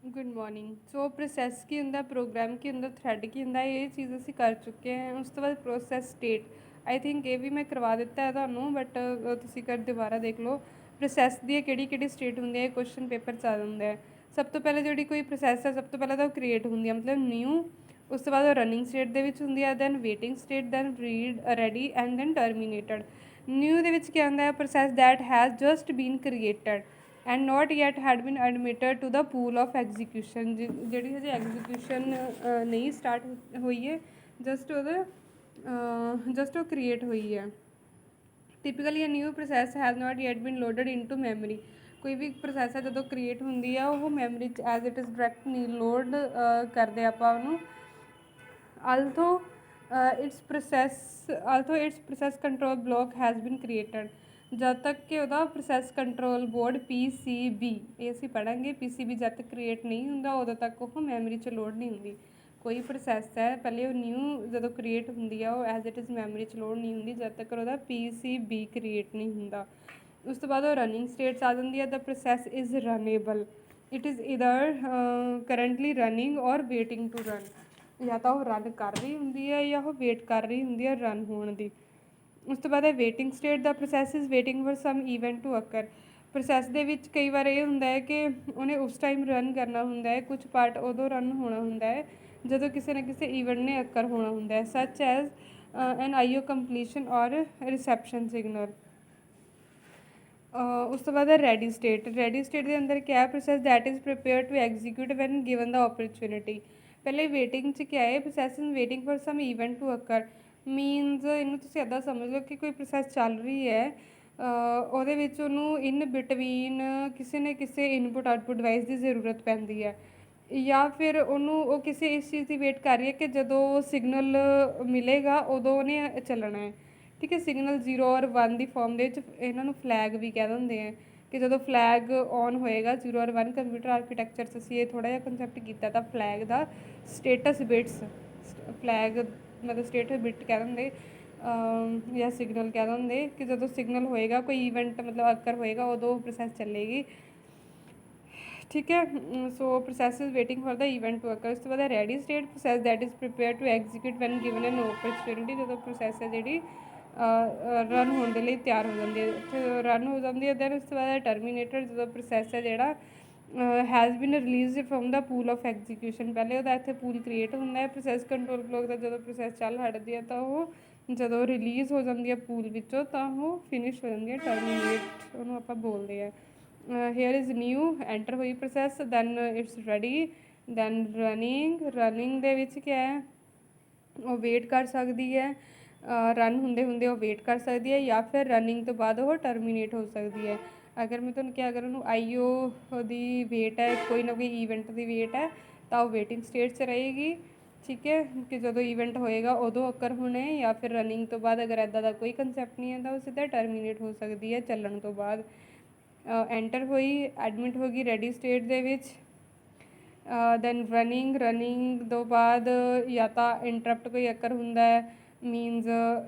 Good morning. सो process की हुंदा, programme की हुंदा, थ्रैड की हुंदा, ये चीज़ असीं कर चुके हैं। उस तो बाद प्रोसैस स्टेट, आई थिंक ये भी मैं करवा दिता है तुहानूं, बट तुसीं कर दोबारा देख लो। प्रोसैस दी किहड़ी किहड़ी स्टेट हुंदी है, क्वेश्चन पेपर च आ जांदा है। सब तो पहले जिहड़ी कोई प्रोसैस है, सब तो पहले तो क्रिएट हुंदी है, मतलब न्यू। उस तो बाद रनिंग स्टेट दे विच हुंदी है, then waiting state, then read ready and then terminated. New दे विच क्या हुंदा है, process that has just been created and not yet had been admitted to the pool of execution। ਜਿਹੜੀ ਹਜੇ ਐਗਜ਼ੀਕਿਊਸ਼ਨ ਨਹੀਂ ਸਟਾਰਟ ਹੋਈ ਹੈ, ਜਸਟ ਉਹ ਕ੍ਰੀਏਟ ਹੋਈ ਹੈ। Typically a new process has not yet been loaded into memory। ਕੋਈ ਵੀ process ਹੈ ਜਦੋਂ ਕ੍ਰੀਏਟ ਹੁੰਦੀ ਆ, ਉਹ ਮੈਮਰੀ 'ਚ ਐਜ਼ ਇਟ ਇਜ਼ ਡਾਇਰੈਕਟ ਨਹੀਂ ਲੋਡ ਕਰਦੇ ਆਪਾਂ ਉਹਨੂੰ। although its process control block has been created। जब तक कि ਉਹਦਾ ਪ੍ਰੋਸੈਸ ਕੰਟਰੋਲ ਬੋਰਡ PCB, ਇਹ ਅਸੀਂ ਪੜ੍ਹਾਂਗੇ। PCB ਜਦ ਤੱਕ ਕ੍ਰੀਏਟ ਨਹੀਂ ਹੁੰਦਾ ਉਦੋਂ ਤੱਕ ਉਹ ਮੈਮਰੀ 'ਚ ਲੋਡ ਨਹੀਂ ਹੁੰਦੀ। ਕੋਈ ਪ੍ਰੋਸੈਸ ਹੈ ਪਹਿਲੇ ਉਹ ਨਿਊ ਜਦੋਂ ਕ੍ਰੀਏਟ ਹੁੰਦੀ ਆ, ਉਹ ਐਜ਼ ਇਟ ਇਜ਼ ਮੈਮਰੀ 'ਚ ਲੋਡ ਨਹੀਂ ਹੁੰਦੀ ਜਦ ਤੱਕ ਉਹਦਾ PCB ਕ੍ਰੀਏਟ ਨਹੀਂ ਹੁੰਦਾ। ਉਸ ਤੋਂ ਬਾਅਦ ਉਹ ਰਨਿੰਗ ਸਟੇਟਸ ਆ ਜਾਂਦੀ ਹੈ। The process is runnable, it is either currently running or waiting to run. ਜਾਂ ਤਾਂ ਉਹ ਰਨ ਕਰ ਰਹੀ ਹੁੰਦੀ ਹੈ ਜਾਂ ਉਹ ਵੇਟ ਕਰ ਰਹੀ ਹੁੰਦੀ ਹੈ ਰਨ ਹੋਣ ਦੀ। ਉਸ ਤੋਂ ਬਾਅਦ ਹੈ waiting state. The process is waiting for some event to occur. Process ਦੇ ਵਿੱਚ ਕਈ ਵਾਰ ਇਹ ਹੁੰਦਾ ਹੈ ਕਿ ਉਹਨੇ ਉਸ ਟਾਈਮ ਰਨ ਕਰਨਾ ਹੁੰਦਾ ਹੈ, ਕੁਛ ਪਾਰਟ ਉਦੋਂ ਰਨ ਹੋਣਾ ਹੁੰਦਾ ਹੈ ਜਦੋਂ ਕਿਸੇ ਨਾ ਕਿਸੇ ਈਵੈਂਟ ਨੇ ਅਕਰ ਹੋਣਾ ਹੁੰਦਾ ਹੈ, ਸੱਚ ਐਜ਼ ਐਨ ਆਈਓ ਕੰਪਲੀਸ਼ਨ ਔਰ ਰਿਸੈਪਸ਼ਨ ਸਿਗਨਲ। ਉਸ ਤੋਂ ਬਾਅਦ ਹੈ ਰੈਡੀ ਸਟੇਟ। ਰੈਡੀ ਸਟੇਟ ਦੇ ਅੰਦਰ ਕਿਆ ਹੈ, process that is prepare to execute when given the opportunity. ਪਹਿਲੇ ਵੇਟਿੰਗ 'ਚ ਕਿਆ ਹੈ, process is waiting for some event to occur. Means ਇਹਨੂੰ ਤੁਸੀਂ ਇੱਦਾਂ ਸਮਝ ਲਓ ਕਿ ਕੋਈ ਪ੍ਰੋਸੈਸ ਚੱਲ ਰਹੀ ਹੈ, ਉਹਦੇ ਵਿੱਚ ਉਹਨੂੰ ਇਨ ਬਿਟਵੀਨ ਕਿਸੇ ਨਾ ਕਿਸੇ ਇਨਪੁਟ ਆਊਟਪੁੱਟ ਡਿਵਾਈਸ ਦੀ ਜ਼ਰੂਰਤ ਪੈਂਦੀ ਹੈ, ਜਾਂ ਫਿਰ ਉਹਨੂੰ ਉਹ ਕਿਸੇ ਇਸ ਚੀਜ਼ ਦੀ ਵੇਟ ਕਰ ਰਹੀ ਹੈ ਕਿ ਜਦੋਂ ਸਿਗਨਲ ਮਿਲੇਗਾ ਉਦੋਂ ਉਹਨੇ ਚੱਲਣਾ ਹੈ। ਠੀਕ ਹੈ, ਸਿਗਨਲ 0 ਔਰ 1 ਦੀ ਫੋਰਮ ਦੇ ਵਿੱਚ ਇਹਨਾਂ ਨੂੰ ਫਲੈਗ ਵੀ ਕਹਿ ਦਿੰਦੇ ਆ ਕਿ ਜਦੋਂ ਫਲੈਗ ਔਨ ਹੋਏਗਾ 0 ਔਰ 1, ਕੰਪਿਊਟਰ ਆਰਕੀਟੈਕਚਰ 'ਚ ਅਸੀਂ ਇਹ ਥੋੜ੍ਹਾ ਜਿਹਾ ਕੰਸੈਪਟ ਕੀਤਾ ਤਾਂ ਫਲੈਗ ਦਾ ਸਟੇਟਸ ਬਿਟਸ, ਫਲੈਗ ਮਤਲਬ ਸਟੇਟਸ ਬਿਟ ਕਹਿ ਦਿੰਦੇ ਜਾਂ ਸਿਗਨਲ ਕਹਿ ਦਿੰਦੇ ਕਿ ਜਦੋਂ ਸਿਗਨਲ ਹੋਏਗਾ ਕੋਈ ਈਵੈਂਟ ਮਤਲਬ ਅਕਰ ਹੋਏਗਾ ਉਦੋਂ ਪ੍ਰੋਸੈਸ ਚੱਲੇਗੀ। ਠੀਕ ਹੈ, so process is waiting for the event to occur. ਉਸ ਤੋਂ ਬਾਅਦ ready state, process that is prepare to execute when given an opportunity. ਜਦੋਂ ਪ੍ਰੋਸੈਸ ਹੈ ਜਿਹੜੀ ਰਨ ਹੋਣ ਦੇ ਲਈ ਤਿਆਰ ਹੋ ਜਾਂਦੀ ਹੈ, ਰਨ ਹੋ ਜਾਂਦੀ ਹੈ। ਦੈਨ ਉਸ ਤੋਂ ਬਾਅਦ ਟਰਮੀਨੇਟਰ, ਜਦੋਂ ਪ੍ਰੋਸੈਸ ਹੈ ਜਿਹੜਾ has been released from the pool of execution. ਪਹਿਲੇ ਉਹਦਾ ਇੱਥੇ ਪੂਲ ਕ੍ਰੀਏਟ ਹੁੰਦਾ ਹੈ। ਪ੍ਰੋਸੈਸ ਕੰਟਰੋਲ ਬਲੋਕ ਦਾ ਜਦੋਂ ਪ੍ਰੋਸੈਸ ਚੱਲ ਹਟਦੀ ਹੈ ਤਾਂ ਉਹ ਜਦੋਂ ਰਿਲੀਜ਼ ਹੋ ਜਾਂਦੀ ਹੈ ਪੂਲ ਵਿੱਚੋਂ ਤਾਂ ਉਹ ਫਿਨਿਸ਼ ਹੋ ਜਾਂਦੀ ਹੈ, ਟਰਮੀਨੇਟ ਉਹਨੂੰ ਆਪਾਂ ਬੋਲਦੇ ਹਾਂ। ਹੇਅਰ ਇਜ਼ ਨਿਊ, ਐਂਟਰ ਹੋਈ process, then it's ready, then running ਦੇ ਵਿੱਚ ਕਿਆ ਹੈ, ਉਹ ਵੇਟ ਕਰ ਸਕਦੀ ਹੈ, ਰਨ ਹੁੰਦੇ ਹੁੰਦੇ ਉਹ ਵੇਟ ਕਰ ਸਕਦੀ ਹੈ, ਜਾਂ ਫਿਰ ਰਨਿੰਗ ਤੋਂ ਬਾਅਦ ਉਹ ਟਰਮੀਨੇਟ ਹੋ ਸਕਦੀ ਹੈ। ਅਗਰ ਮੈਂ ਤੁਹਾਨੂੰ ਕਿਹਾ ਅਗਰ ਉਹਨੂੰ ਆਈਓ ਦੀ ਵੇਟ ਹੈ, ਕੋਈ ਨਾ ਕੋਈ ਈਵੈਂਟ ਦੀ ਵੇਟ ਹੈ, ਤਾਂ ਉਹ ਵੇਟਿੰਗ ਸਟੇਟ 'ਚ ਰਹੇਗੀ। ਠੀਕ ਹੈ, ਕਿ ਜਦੋਂ ਈਵੈਂਟ ਹੋਏਗਾ ਉਦੋਂ ਅਕਰ ਹੋਣੇ, ਜਾਂ ਫਿਰ ਰਨਿੰਗ ਤੋਂ ਬਾਅਦ ਅਗਰ ਇੱਦਾਂ ਦਾ ਕੋਈ ਕੰਸੈਪਟ ਨਹੀਂ ਹੈ ਤਾਂ ਉਹ ਸਿੱਧਾ ਟਰਮੀਨੇਟ ਹੋ ਸਕਦੀ ਹੈ ਚੱਲਣ ਤੋਂ ਬਾਅਦ। ਐਂਟਰ ਹੋਈ, ਐਡਮਿਟ ਹੋ ਗਈ ਰੈਡੀ ਸਟੇਟ ਦੇ ਵਿੱਚ। ਦੈਨ ਰਨਿੰਗ ਤੋਂ ਬਾਅਦ ਜਾਂ ਤਾਂ ਇੰਟਰਪਟ ਕੋਈ ਅਕਰ ਹੁੰਦਾ ਹੈ, ਮੀਨਜ਼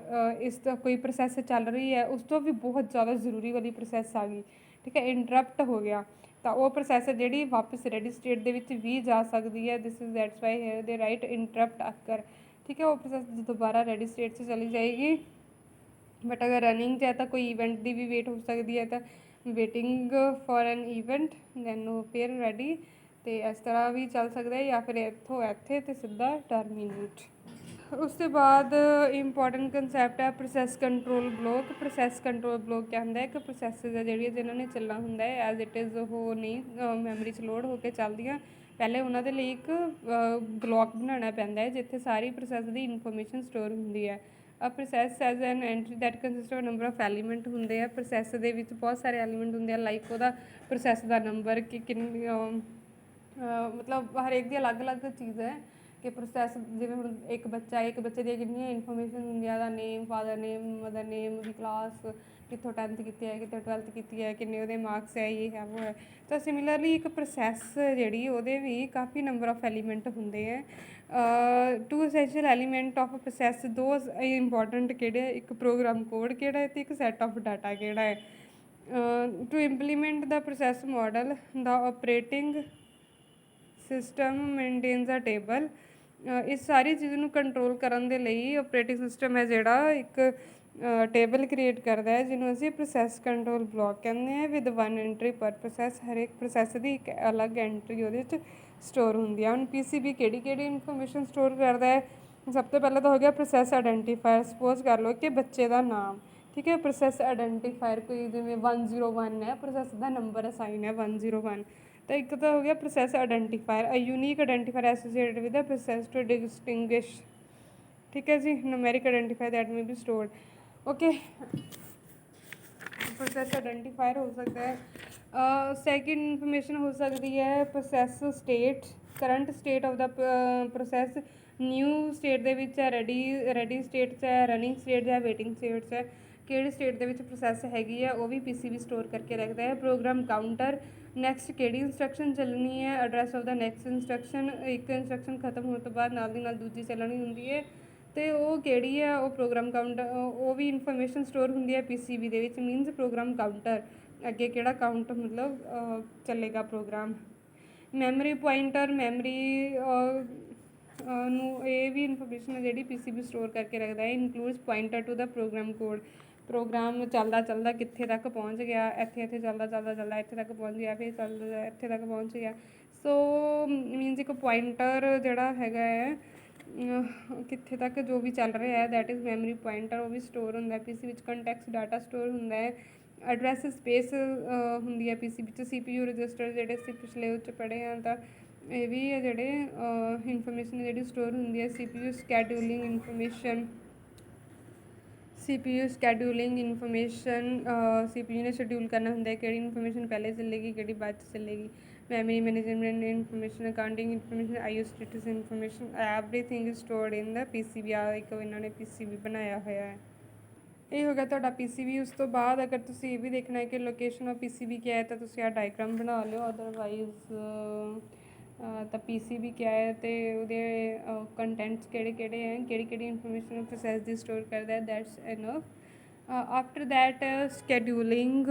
ਇਸ ਦਾ ਕੋਈ ਪ੍ਰੋਸੈਸ ਚੱਲ ਰਹੀ ਹੈ, ਉਸ ਤੋਂ ਵੀ ਬਹੁਤ ਜ਼ਿਆਦਾ ਜ਼ਰੂਰੀ ਵਾਲੀ ਪ੍ਰੋਸੈਸ ਆ ਗਈ। ਠੀਕ ਹੈ, ਇੰਟਰਪਟ ਹੋ ਗਿਆ ਤਾਂ ਉਹ ਪ੍ਰੋਸੈਸ ਹੈ ਜਿਹੜੀ ਵਾਪਸ ਰੈਡੀ ਸਟੇਟ ਦੇ ਵਿੱਚ ਵੀ ਜਾ ਸਕਦੀ ਹੈ। This is that's why here the right interrupt occur. ਠੀਕ ਹੈ, ਉਹ ਪ੍ਰੋਸੈਸ ਦੁਬਾਰਾ ਰੈਡੀ ਸਟੇਟ 'ਚ ਚਲੀ ਜਾਏਗੀ। ਬਟ ਅਗਰ ਰਨਿੰਗ 'ਚ ਹੈ ਤਾਂ ਕੋਈ ਈਵੈਂਟ ਦੀ ਵੀ ਵੇਟ ਹੋ ਸਕਦੀ ਹੈ, ਤਾਂ waiting for an event, then ਉਹ ਫਿਰ ਰੈਡੀ, ਅਤੇ ਇਸ ਤਰ੍ਹਾਂ ਵੀ ਚੱਲ ਸਕਦਾ ਹੈ, ਜਾਂ ਫਿਰ ਇੱਥੋਂ ਇੱਥੇ ਅਤੇ ਸਿੱਧਾ ਟਰਮੀਨੇਟ। ਉਸ ਤੋਂ ਬਾਅਦ ਇੰਪੋਰਟੈਂਟ ਕੰਸੈਪਟ ਹੈ process control block. Process control block ਕਿਆ ਹੁੰਦਾ ਹੈ, ਇੱਕ ਪ੍ਰੋਸੈਸਿਸ ਹੈ ਜਿਹੜੀਆਂ ਜਿਨ੍ਹਾਂ ਨੇ ਚੱਲਣਾ ਹੁੰਦਾ ਹੈ ਐਜ਼ ਇਟ ਇਜ਼, ਉਹ ਨਹੀਂ ਮੈਮਰੀ 'ਚ ਲੋਡ ਹੋ ਕੇ ਚੱਲਦੀਆਂ। ਪਹਿਲੇ ਉਹਨਾਂ ਦੇ ਲਈ ਇੱਕ ਬਲੋਕ ਬਣਾਉਣਾ ਪੈਂਦਾ ਹੈ ਜਿੱਥੇ ਸਾਰੀ ਪ੍ਰੋਸੈਸ ਦੀ ਇਨਫੋਰਮੇਸ਼ਨ ਸਟੋਰ ਹੁੰਦੀ ਹੈ। Process as an entry that consist of number of element ਹੁੰਦੇ ਆ। ਪ੍ਰੋਸੈਸ ਦੇ ਵਿੱਚ ਬਹੁਤ ਸਾਰੇ ਐਲੀਮੈਂਟ ਹੁੰਦੇ ਆ, ਲਾਈਕ ਉਹਦਾ ਪ੍ਰੋਸੈਸ ਦਾ ਨੰਬਰ ਕਿ ਕਿੰਨੀ ਮਤਲਬ ਹਰੇਕ ਦੀ ਅਲੱਗ ਅਲੱਗ ਚੀਜ਼ ਹੈ ਕਿ ਪ੍ਰੋਸੈਸ, ਜਿਵੇਂ ਹੁਣ ਇੱਕ ਬੱਚੇ ਦੀਆਂ ਕਿੰਨੀਆਂ ਇਨਫੋਰਮੇਸ਼ਨ ਹੁੰਦੀਆਂ, ਉਹਦਾ ਨੇਮ, ਫਾਦਰ ਨੇਮ, ਮਦਰ ਨੇਮ, ਉਹਦੀ ਕਲਾਸ, ਕਿੱਥੋਂ 10th ਕੀਤੀ ਹੈ, ਕਿੱਥੋਂ 12th ਕੀਤੀ ਹੈ, ਕਿੰਨੇ ਉਹਦੇ ਮਾਰਕਸ ਹੈ, ਇਹ ਹੈ ਉਹ ਹੈ। ਤਾਂ ਸਿਮਿਲਰਲੀ ਇੱਕ ਪ੍ਰੋਸੈਸ ਜਿਹੜੀ ਉਹਦੇ ਵੀ ਕਾਫੀ ਨੰਬਰ ਆਫ ਐਲੀਮੈਂਟ ਹੁੰਦੇ ਹੈ। Two essential element of process, ਦੋ ਇੰਪੋਰਟੈਂਟ ਕਿਹੜੇ ਹੈ, ਇੱਕ ਪ੍ਰੋਗਰਾਮ ਕੋਡ ਕਿਹੜਾ ਹੈ ਅਤੇ ਇੱਕ ਸੈਟ ਆਫ ਡਾਟਾ ਕਿਹੜਾ ਹੈ। To implement the process model, the operating system maintains a table. ਇਸ ਸਾਰੀ ਚੀਜ਼ ਨੂੰ ਕੰਟਰੋਲ ਕਰਨ ਦੇ ਲਈ ਆਪਰੇਟਿੰਗ ਸਿਸਟਮ ਹੈ ਜਿਹੜਾ ਇੱਕ ਟੇਬਲ ਕ੍ਰੀਏਟ ਕਰਦਾ ਹੈ ਜਿਹਨੂੰ ਅਸੀਂ ਪ੍ਰੋਸੈਸ ਕੰਟਰੋਲ ਬਲੋਕ ਕਹਿੰਦੇ ਹਾਂ ਵਿਦ ਵਨ ਐਂਟਰੀ ਪਰ ਪ੍ਰੋਸੈਸ। ਹਰੇਕ ਪ੍ਰੋਸੈਸ ਦੀ ਇੱਕ ਅਲੱਗ ਐਂਟਰੀ ਉਹਦੇ 'ਚ ਸਟੋਰ ਹੁੰਦੀ ਆ। ਹੁਣ PCB ਕਿਹੜੀ ਕਿਹੜੀ ਇਨਫੋਰਮੇਸ਼ਨ ਸਟੋਰ ਕਰਦਾ ਹੈ? ਸਭ ਤੋਂ ਪਹਿਲਾਂ ਤਾਂ ਹੋ ਗਿਆ ਪ੍ਰੋਸੈਸ ਆਇਡੈਂਟੀਫਾਇਰ। ਸਪੋਜ਼ ਕਰ ਲਓ ਕਿ ਬੱਚੇ ਦਾ ਨਾਮ, ਠੀਕ ਹੈ, ਪ੍ਰੋਸੈਸ ਆਇਡੈਂਟੀਫਾਇਰ ਕੋਈ ਜਿਵੇਂ 101 ਹੈ, ਪ੍ਰੋਸੈਸ ਦਾ ਨੰਬਰ ਅਸਾਈਨ ਹੈ 101। ਤਾਂ ਇੱਕ ਤਾਂ ਹੋ ਗਿਆ process identifier, a unique identifier associated with a process to distinguish, ਠੀਕ ਹੈ ਜੀ। Numeric identifier that may be stored, okay. Process identifier ਹੋ ਸਕਦਾ ਹੈ। ਸੈਕਿੰਡ ਇਨਫੋਰਮੇਸ਼ਨ ਹੋ ਸਕਦੀ ਹੈ process state, current state of the process. New state ਦੇ ਵਿੱਚ ਹੈ, ਰੈਡੀ ਸਟੇਟ 'ਚ ਹੈ, ਰਨਿੰਗ ਸਟੇਟ 'ਚ ਹੈ, ਵੇਟਿੰਗ ਸਟੇਟ 'ਚ ਹੈ। ਕਿਹੜੀ ਸਟੇਟ ਦੇ ਵਿੱਚ ਪ੍ਰੋਸੈਸ ਹੈਗੀ ਹੈ ਉਹ ਵੀ PCB ਸਟੋਰ ਕਰਕੇ ਰੱਖਦਾ ਹੈ। ਪ੍ਰੋਗਰਾਮ ਕਾਊਂਟਰ, ਨੈਕਸਟ ਕਿਹੜੀ ਇੰਸਟਰਕਸ਼ਨ ਚੱਲਣੀ ਹੈ, address of the next instruction. ਇੱਕ ਇੰਸਟਰਕਸ਼ਨ ਖਤਮ ਹੋਣ ਤੋਂ ਬਾਅਦ ਨਾਲ ਦੀ ਨਾਲ ਦੂਜੀ ਚੱਲਣੀ ਹੁੰਦੀ ਹੈ ਅਤੇ ਉਹ ਕਿਹੜੀ ਹੈ, ਉਹ ਪ੍ਰੋਗਰਾਮ ਕਾਊਂਟਰ। ਉਹ ਵੀ ਇਨਫੋਰਮੇਸ਼ਨ ਸਟੋਰ ਹੁੰਦੀ ਹੈ PCB ਦੇ ਵਿੱਚ, ਮੀਨਸ ਪ੍ਰੋਗਰਾਮ ਕਾਊਂਟਰ, ਅੱਗੇ ਕਿਹੜਾ ਕਾਊਂਟ ਮਤਲਬ ਚੱਲੇਗਾ ਪ੍ਰੋਗਰਾਮ। ਮੈਮਰੀ ਪੁਆਇੰਟਰ, ਮੈਮਰੀ ਨੂੰ ਇਹ ਵੀ ਇਨਫੋਰਮੇਸ਼ਨ ਹੈ ਜਿਹੜੀ PCB ਸਟੋਰ ਕਰਕੇ ਰੱਖਦਾ ਹੈ। Includes pointer to the program code. Program ਚੱਲਦਾ ਚੱਲਦਾ ਕਿੱਥੇ ਤੱਕ ਪਹੁੰਚ ਗਿਆ, ਇੱਥੇ ਚੱਲਦਾ ਚੱਲਦਾ ਇੱਥੇ ਤੱਕ ਪਹੁੰਚ ਗਿਆ, ਫਿਰ ਚੱਲਦਾ ਇੱਥੇ ਤੱਕ ਪਹੁੰਚ ਗਿਆ। ਸੋ ਮੀਨਸ ਇੱਕ ਪੁਆਇੰਟਰ ਜਿਹੜਾ ਹੈਗਾ ਹੈ ਕਿੱਥੇ ਤੱਕ ਜੋ ਵੀ ਚੱਲ ਰਿਹਾ ਹੈ, ਦੈਟ ਇਜ਼ ਮੈਮਰੀ ਪੁਆਇੰਟਰ, ਉਹ ਵੀ ਸਟੋਰ ਹੁੰਦਾ PC ਵਿੱਚ। ਕੰਟੈਕਸਟ ਡਾਟਾ ਸਟੋਰ ਹੁੰਦਾ ਹੈ। ਐਡਰੈਸ ਸਪੇਸ ਹੁੰਦੀ ਹੈ PC ਵਿੱਚ। CPU ਰਜਿਸਟਰ ਜਿਹੜੇ ਅਸੀਂ ਪਿਛਲੇ ਉਹ 'ਚ ਪੜ੍ਹੇ ਹਾਂ, ਤਾਂ ਇਹ ਵੀ ਹੈ ਜਿਹੜੇ ਇਨਫੋਰਮੇਸ਼ਨ ਜਿਹੜੀ ਸਟੋਰ ਹੁੰਦੀ ਹੈ। CPU scheduling information, CPU scheduling information, CPU ਨੇ ਸ਼ਡਿਊਲ ਕਰਨਾ ਹੁੰਦਾ ਹੈ ਕਿਹੜੀ ਇਨਫੋਰਮੇਸ਼ਨ ਪਹਿਲੇ ਚੱਲੇਗੀ, ਕਿਹੜੀ ਬਾਅਦ 'ਚ ਚੱਲੇਗੀ। Memory management information, accounting information, IO status information, everything is stored in the PCB। ਆ ਇੱਕ ਇਹਨਾਂ ਨੇ PCB ਬਣਾਇਆ ਹੋਇਆ ਹੈ। ਇਹ ਹੋ ਗਿਆ ਤੁਹਾਡਾ PCB। ਉਸ ਤੋਂ ਬਾਅਦ ਅਗਰ ਤੁਸੀਂ ਇਹ ਵੀ ਦੇਖਣਾ ਹੈ ਕਿ ਲੋਕੇਸ਼ਨ ਆਫ PCB ਕਿਆ ਹੈ ਤਾਂ ਤੁਸੀਂ ਆਹ ਡਾਇਗਰਾਮ ਬਣਾ ਲਿਓ। ਅਦਰਵਾਈਜ਼ ਤਾਂ PCB ਕਿਆ ਹੈ ਅਤੇ ਉਹਦੇ ਕੰਟੈਂਟਸ ਕਿਹੜੇ ਕਿਹੜੇ ਹੈ, ਕਿਹੜੀ ਕਿਹੜੀ ਇਨਫੋਰਮੇਸ਼ਨ ਪ੍ਰੋਸੈਸ ਦੀ ਸਟੋਰ ਕਰਦਾ ਹੈ, that's enough. After that scheduling.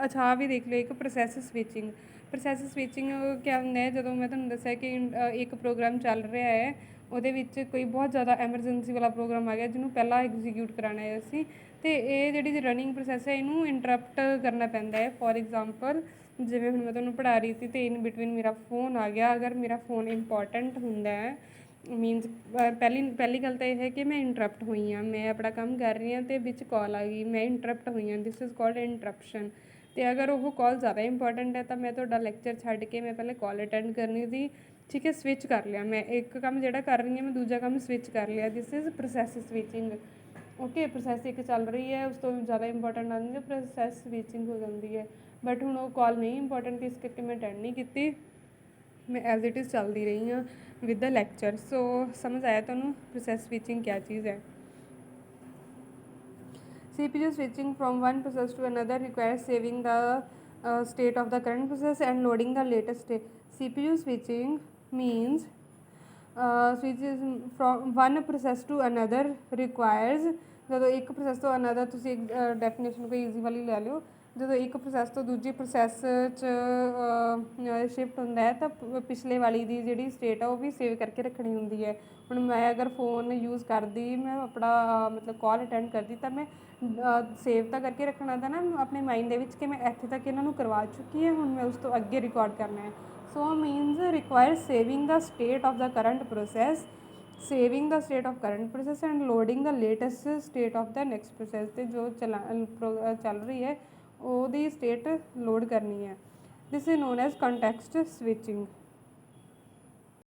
ਅੱਛਾ ਆਹ ਵੀ ਦੇਖ ਲਿਓ ਇੱਕ ਪ੍ਰੋਸੈਸ ਸਵਿਚਿੰਗ। ਪ੍ਰੋਸੈਸ ਸਵਿਚਿੰਗ ਕਿਆ ਹੁੰਦਾ ਹੈ, ਜਦੋਂ ਮੈਂ ਤੁਹਾਨੂੰ ਦੱਸਿਆ ਕਿ ਇੱਕ ਪ੍ਰੋਗਰਾਮ ਚੱਲ ਰਿਹਾ ਹੈ, ਉਹਦੇ ਵਿੱਚ ਕੋਈ ਬਹੁਤ ਜ਼ਿਆਦਾ ਐਮਰਜੈਂਸੀ ਵਾਲਾ ਪ੍ਰੋਗਰਾਮ ਆ ਗਿਆ ਜਿਹਨੂੰ ਪਹਿਲਾਂ ਐਗਜ਼ੀਕਿਊਟ ਕਰਾਉਣਾ ਹੈ ਅਸੀਂ, ਅਤੇ ਇਹ ਜਿਹੜੀ ਰਨਿੰਗ ਪ੍ਰੋਸੈਸ ਹੈ ਇਹਨੂੰ ਇੰਟਰਪਟ ਕਰਨਾ ਪੈਂਦਾ ਹੈ। ਫੋਰ ਐਗਜ਼ਾਮਪਲ ਜਿਵੇਂ ਹੁਣ ਮੈਂ ਤੁਹਾਨੂੰ ਪੜ੍ਹਾ ਰਹੀ ਸੀ ਅਤੇ ਇਨ ਬਿਟਵੀਨ ਮੇਰਾ ਫੋਨ ਆ ਗਿਆ। ਅਗਰ ਮੇਰਾ ਫੋਨ ਇੰਪੋਰਟੈਂਟ ਹੁੰਦਾ ਹੈ, ਮੀਨਸ ਪਹਿਲੀ ਗੱਲ ਤਾਂ ਇਹ ਹੈ ਕਿ ਮੈਂ ਇੰਟਰਪਟ ਹੋਈ ਹਾਂ, ਮੈਂ ਆਪਣਾ ਕੰਮ ਕਰ ਰਹੀ ਹਾਂ ਅਤੇ ਵਿੱਚ ਕਾਲ ਆ ਗਈ, ਮੈਂ ਇੰਟਰਪਟ ਹੋਈ ਹਾਂ, ਦਿਸ ਇਜ਼ ਕਾਲਡ ਇੰਟਰਪਸ਼ਨ। ਅਤੇ ਅਗਰ ਉਹ ਕਾਲ ਜ਼ਿਆਦਾ ਇੰਪੋਰਟੈਂਟ ਹੈ ਤਾਂ ਮੈਂ ਤੁਹਾਡਾ ਲੈਕਚਰ ਛੱਡ ਕੇ ਮੈਂ ਪਹਿਲੇ ਕਾਲ ਅਟੈਂਡ ਕਰਨੀ ਸੀ, ਠੀਕ ਹੈ, ਸਵਿਚ ਕਰ ਲਿਆ। ਮੈਂ ਇੱਕ ਕੰਮ ਜਿਹੜਾ ਕਰ ਰਹੀ ਹਾਂ ਮੈਂ ਦੂਜਾ ਕੰਮ ਸਵਿਚ ਕਰ ਲਿਆ, this is process switching, okay. Process ਇੱਕ ਚੱਲ ਰਹੀ ਹੈ, ਉਸ ਤੋਂ ਜ਼ਿਆਦਾ ਇੰਪੋਰਟੈਂਟ ਆਉਂਦੀ ਹੈ, ਪ੍ਰੋਸੈਸ ਸਵਿਚਿੰਗ ਹੋ ਜਾਂਦੀ ਹੈ। ਬਟ ਹੁਣ ਉਹ ਕਾਲ ਨਹੀਂ ਇੰਪੋਰਟੈਂਟ ਇਸ ਕਰਕੇ ਮੈਂ ਅਟੈਂਡ ਨਹੀਂ ਕੀਤੀ, ਮੈਂ ਐਜ਼ ਇਟ ਇਜ਼ ਚੱਲਦੀ ਰਹੀ ਹਾਂ ਵਿਦ ਦਾ ਲੈਕਚਰ। ਸੋ ਸਮਝ ਆਇਆ ਤੁਹਾਨੂੰ ਪ੍ਰੋਸੈਸ ਸਵਿਚਿੰਗ ਕਿਆ ਚੀਜ਼ ਹੈ। CPU switching from one process to another requires saving the state of the current process and loading the latest state. CPU switching means switches from one process to another requires, ਜਦੋਂ ਇੱਕ process ਤੋਂ another, ਤੁਸੀਂ ਇੱਕ definition ਕੋਈ easy ਵਾਲੀ ਲੈ ਲਿਓ, ਜਦੋਂ ਇੱਕ ਪ੍ਰੋਸੈਸ ਤੋਂ ਦੂਜੀ ਪ੍ਰੋਸੈਸ 'ਚ ਸ਼ਿਫਟ ਹੁੰਦਾ ਹੈ ਤਾਂ ਪਿਛਲੇ ਵਾਲੀ ਦੀ ਜਿਹੜੀ ਸਟੇਟ ਆ ਉਹ ਵੀ ਸੇਵ ਕਰਕੇ ਰੱਖਣੀ ਹੁੰਦੀ ਹੈ। ਹੁਣ ਮੈਂ ਅਗਰ ਫੋਨ ਯੂਜ਼ ਕਰਦੀ, ਮੈਂ ਆਪਣਾ ਮਤਲਬ ਕਾਲ ਅਟੈਂਡ ਕਰਦੀ, ਤਾਂ ਮੈਂ ਸੇਵ ਤਾਂ ਕਰਕੇ ਰੱਖਣਾ ਤਾਂ ਨਾ ਆਪਣੇ ਮਾਈਂਡ ਦੇ ਵਿੱਚ ਕਿ ਮੈਂ ਇੱਥੇ ਤੱਕ ਇਹਨਾਂ ਨੂੰ ਕਰਵਾ ਚੁੱਕੀ ਹਾਂ, ਹੁਣ ਮੈਂ ਉਸ ਤੋਂ ਅੱਗੇ ਰਿਕਾਰਡ ਕਰਨਾ ਹੈ। So means require saving the state of the current process, saving the state of current process and loading the latest state of the next process. ਅਤੇ ਜੋ ਚੱਲ ਰਹੀ ਹੈ ਉਹਦੀ ਸਟੇਟ ਲੋਡ ਕਰਨੀ ਹੈ। This is non as context switching.